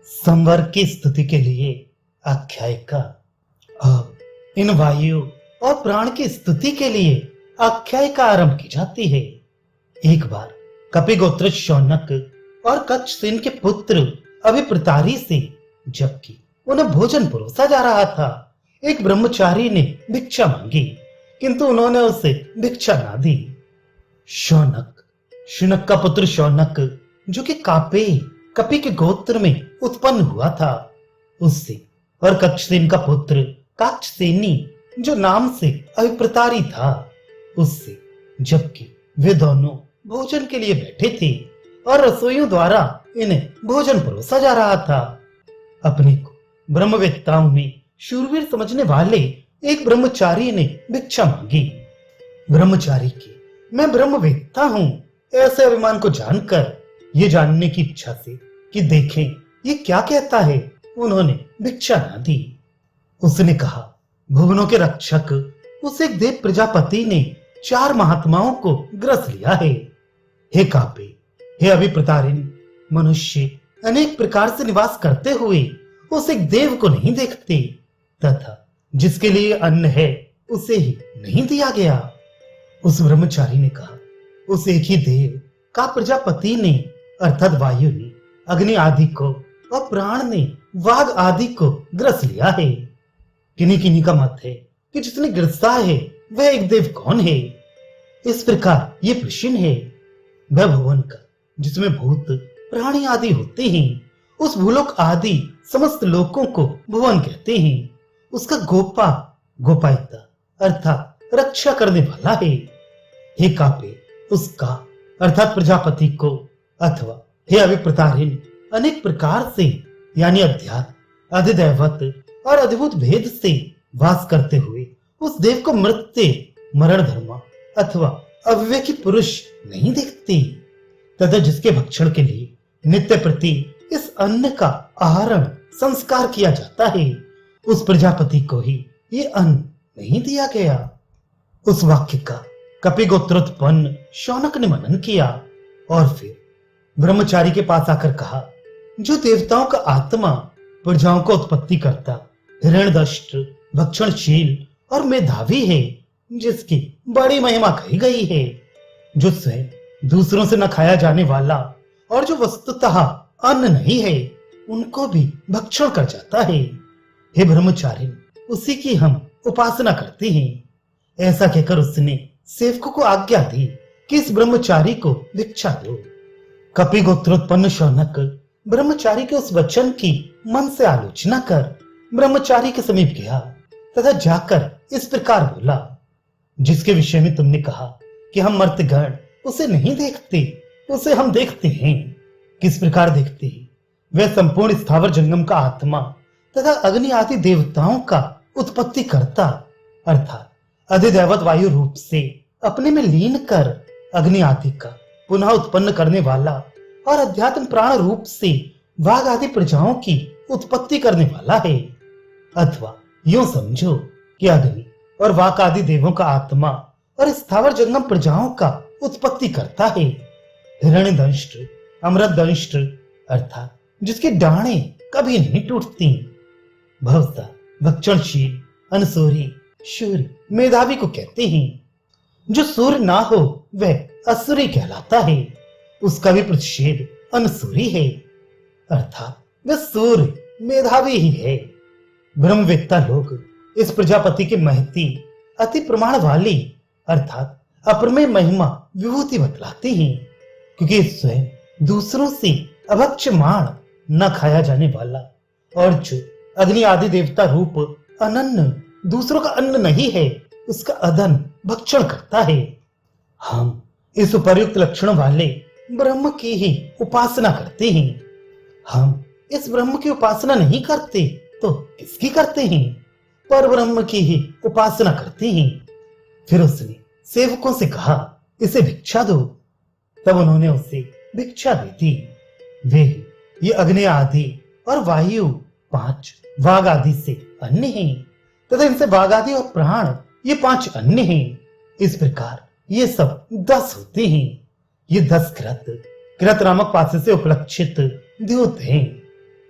संवर की स्तुति के लिए आख्यायिका। अब इन वायु और प्राण की स्तुति के लिए आख्यायिका आरंभ की जाती है। एक बार कपिगोत्र शौनक और कच्छसेन के पुत्र अभिप्रतारी से जबकि उन्हें भोजन परोसा जा रहा था, एक ब्रह्मचारी ने भिक्षा मांगी, किंतु उन्होंने उसे भिक्षा ना दी। शौनक, शुनक का पुत्र शौनक, जो कि कपि के गोत्र में उत्पन्न हुआ था, उससे, और कच्छसेन का पुत्र काक्षसेनी, जो नाम से अभिप्रतारी था, उससे जबकि वे दोनों भोजन के लिए बैठे थे और रसोइयों द्वारा इन्हें भोजन परोसा जा रहा था, अपने को ब्रह्मवेत्ताओं में शूरवीर समझने वाले एक ब्रह्मचारी ने भिक्षा मांगी। ब्रह्मचारी के मैं ब्रह्मवेत्ता हूं ऐसे अभिमान को जानकर, ये जानने की इच्छा से कि देखें ये क्या कहता है, उन्होंने भिक्षा ना दी। उसने कहा, भुवनों के रक्षक उस एक देव प्रजापति ने 4 महात्माओं को ग्रस लिया है। हे कापे, हे अभिप्रतारिण, मनुष्य अनेक प्रकार से निवास करते हुए उस एक देव को नहीं देखते, तथा जिसके लिए अन्न है उसे ही नहीं दिया गया। उस ब्रह्मचारी ने कहा, उस एक ही देव का प्रजापति ने अर्थात वायु ने अग्नि आदि को और प्राण ने वाघ आदि को ग्रस लिया है। किन्हीं किन्हीं का मत है कि जिसने ग्रसा है वह एक देव कौन है। इस प्रकार ये प्रश्न है। वह भुवन का जिसमें भूत प्राणी आदि होते हैं, उस भूलोक आदि समस्त लोकों को भुवन कहते हैं। उसका गोपा, गोपायिता अर्थात रक्षा करने वाला है। हे कापे, उसका अर्थात प्रजापति को, अथवा हे अभिप्रतारिण, अनेक प्रकार से यानी अध्यात्म, अधिदैवत और अद्भुत भेद से वास करते हुए उस देव को मृत्यु, मरण धर्म अथवा अविवेकी पुरुष नहीं देखते, तथा जिसके भक्षण के लिए नित्य प्रति इस अन्न का आहरण संस्कार किया जाता है, उस प्रजापति को ही ये अन्न नहीं दिया गया। उस वाक्य का कपिगोत्रोत्पन्न शौनक ने मनन किया और फिर ब्रह्मचारी के पास आकर कहा, जो देवताओं का आत्मा प्रजाओं को उत्पत्ति करता, हिरण्यदष्ट, भक्षणशील और मेधावी है, जिसकी बड़ी महिमा कही गई है, जो स्वयं दूसरों से न खाया जाने वाला और जो वस्तुतः अन्न नहीं है, उनको भी भक्षण कर जाता है। हे ब्रह्मचारिण, उसी की हम उपासना करते हैं। ऐसा कहकर उसने सेवकों को आज्ञा दी कि इस ब्रह्मचारी को भिक्षा दो। कपिगोत्रोत्पन्न शौनक ब्रह्मचारी के उस वचन की मन से आलोचना कर ब्रह्मचारी के समीप गया तथा जाकर इस प्रकार बोला, जिसके विषय में तुमने कहा कि हम मर्त्यगण उसे नहीं देखते, उसे हम देखते हैं। किस प्रकार देखते हैं? वह संपूर्ण स्थावर जंगम का आत्मा तथा अग्नि आदि देवताओं का उत्पत्ति करता अर्थात अधिदैवत वायु रूप से अपने में लीन कर अग्नि आदि का पुनः उत्पन्न करने वाला और अध्यात्म प्राण रूप से वाघ आदि प्रजाओं की उत्पत्ति करने वाला है। अथवा यूं समझो कि अग्नि और वाक आदि देवों का आत्मा और स्थावर जंगम प्रजाओं का उत्पत्ति करता है। हिरण्यदंष्ट, अमृतदंष्ट अर्थात जिसकी डाणे कभी नहीं टूटती, भवता, भक्षणशील, अनसूरी, शूर, मेधावी को कहते हैं। जो सूर्य ना हो वह असुरी कहलाता है, उसका भी प्रतिषेध अनसूरी है, अर्थात वह सूर्य मेधावी ही है। ब्रह्मवेत्ता लोग इस प्रजापति के महती अति प्रमाण वाली अर्थात अप्रमेय महिमा विभूति बतलाते हैं, क्योंकि स्वयं दूसरों से अभक्ष्यमाण न खाया जाने वाला और जो अग्नि आदि देवता रूप अनन्न दूसरों का अन्न नहीं है, उसका अदन भक्षण करता है। हम इस उपर्युक्त लक्षणों वाले ब्रह्म की ही उपासना करते हैं। हम इस ब्रह्म की उपासना नहीं करते तो किसकी करते हैं? पर ब्रह्म की ही उपासना करते हैं। फिर उसने सेवकों से कहा, इसे भिक्षा दो। तब उन्होंने उसे भिक्षा दी थी। वे ये अग्नि आदि और वायु 5 वाघ आदि से अन्य हैं तथा इनसे वाघ आदि और प्राण ये 5 अन्य हैं। इस प्रकार ये सब 10 होते हैं। ये 10 कृत नामक पासे से उपलक्षित द्योत हैं।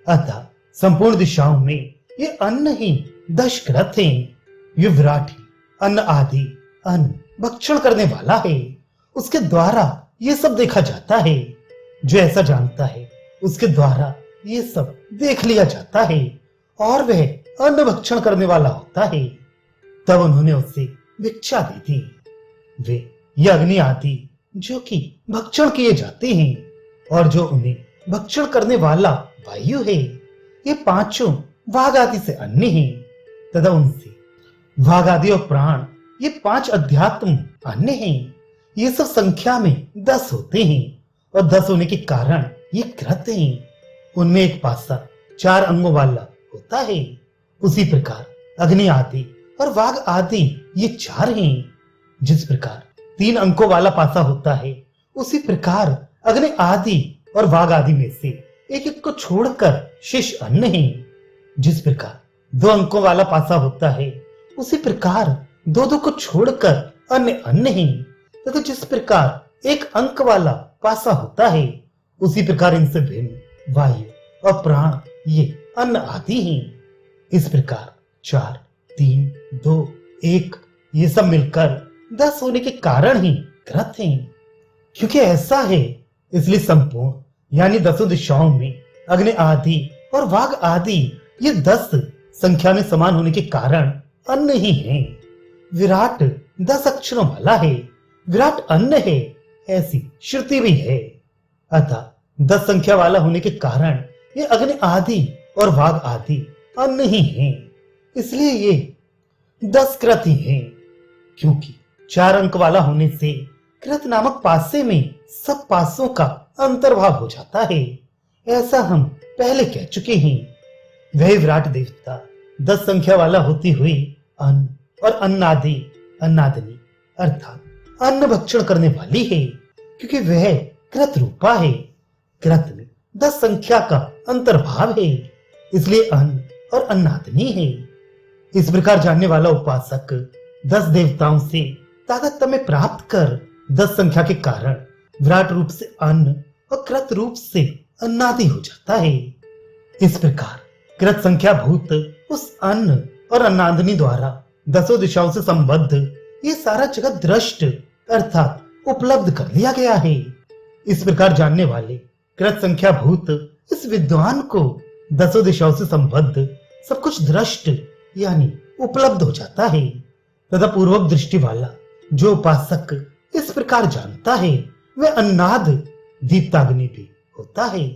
अतः संपूर्ण दिशाओं में ये अन्न ही 10 कृत हैं। ये विराट ही अन्न आदि अन्न भक्षण करने वाला है। उसके द्वारा ये सब देखा जाता है। जो ऐसा जानता है उसके द्वारा ये सब देख लिया जाता है और वह अन्न भक्षण करने वाला होता है। तब उन्होंने उसे भिक्षा दी थी। वे ये अग्नि आदि जो कि भक्षण किए जाते हैं और जो उन्हें भक्षण करने वाला वायु है, ये पांचों वाघ आदि से अन्य हैं। तथा उनसे वाघ आदि और प्राण ये 5 अध्यात्म अन्य हैं। ये सब संख्या में 10 होते हैं और 10 होने के कारण ये कृत हैं। उनमें एक पासा 4 अंगों वाला होता है। उसी प्रकार अग्नि आदि और वाघ आदि ये 4 हैं। जिस प्रकार 3 अंकों वाला पासा होता है, उसी प्रकार अग्नि आदि और वाघ आदि में से एक एक को छोड़कर शेष अन्य हैं। जिस प्रकार 2 अंकों वाला पासा होता है, उसी प्रकार 2 को छोड़कर अन्य अन्य हैं। तथा जिस प्रकार 1 अंक वाला पासा होता है, उसी प्रकार इनसे भिन्न वायु और प्राण ये अन्न आदि हैं। इस प्रकार 4, 3, 2, 1 ये सब मिलकर 10 होने के कारण ही कृत हैं। क्योंकि ऐसा है, इसलिए संपूर्ण यानी 10 दिशाओं में अग्नि आदि और वाघ आदि ये 10 संख्या में समान होने के कारण अन्न ही हैं। विराट 10 अक्षरों वाला है, विराट अन्न है, ऐसी श्रुति भी है। अतः 10 संख्या वाला होने के कारण ये अग्नि आदि और वाघ आदि अन्न ही हैं। इसलिए ये 10 कृत ही हैं। क्योंकि 4 अंक वाला होने से कृत नामक पासे में सब पासों का अंतर्भाव हो जाता है। ऐसा हम पहले कह चुके हैं। वह विराट देवता 10 संख्या वाला होती हुई अन्न और अन्नादि अन्नादनी अर्थात अन्न भक्षण करने वाली है। क्योंकि वह कृत रूपा है। कृत में 10 संख्या का अंतर्भाव है, इसलिए अन्न और अन्नादनी है। इस प्रकार जानने वाला उपासक 10 देवताओं से तादात्म्य प्राप्त कर 10 संख्या के कारण विराट रूप से अन्न और कृत रूप से अन्नादि हो जाता है। इस प्रकार कृत संख्या भूत उस अन्न और अन्नादनी द्वारा 10 दिशाओं से संबद्ध ये सारा जगत दृष्ट अर्थात उपलब्ध कर लिया गया है। इस प्रकार जानने वाले कृत संख्या भूत इस विद्वान को 10 दिशाओं से संबद्ध सब कुछ दृष्ट यानी उपलब्ध हो जाता है। तथा पूर्वक दृष्टि वाला जो उपासक इस प्रकार जानता है, वह अन्नाद दीप्ताग्नि भी होता है।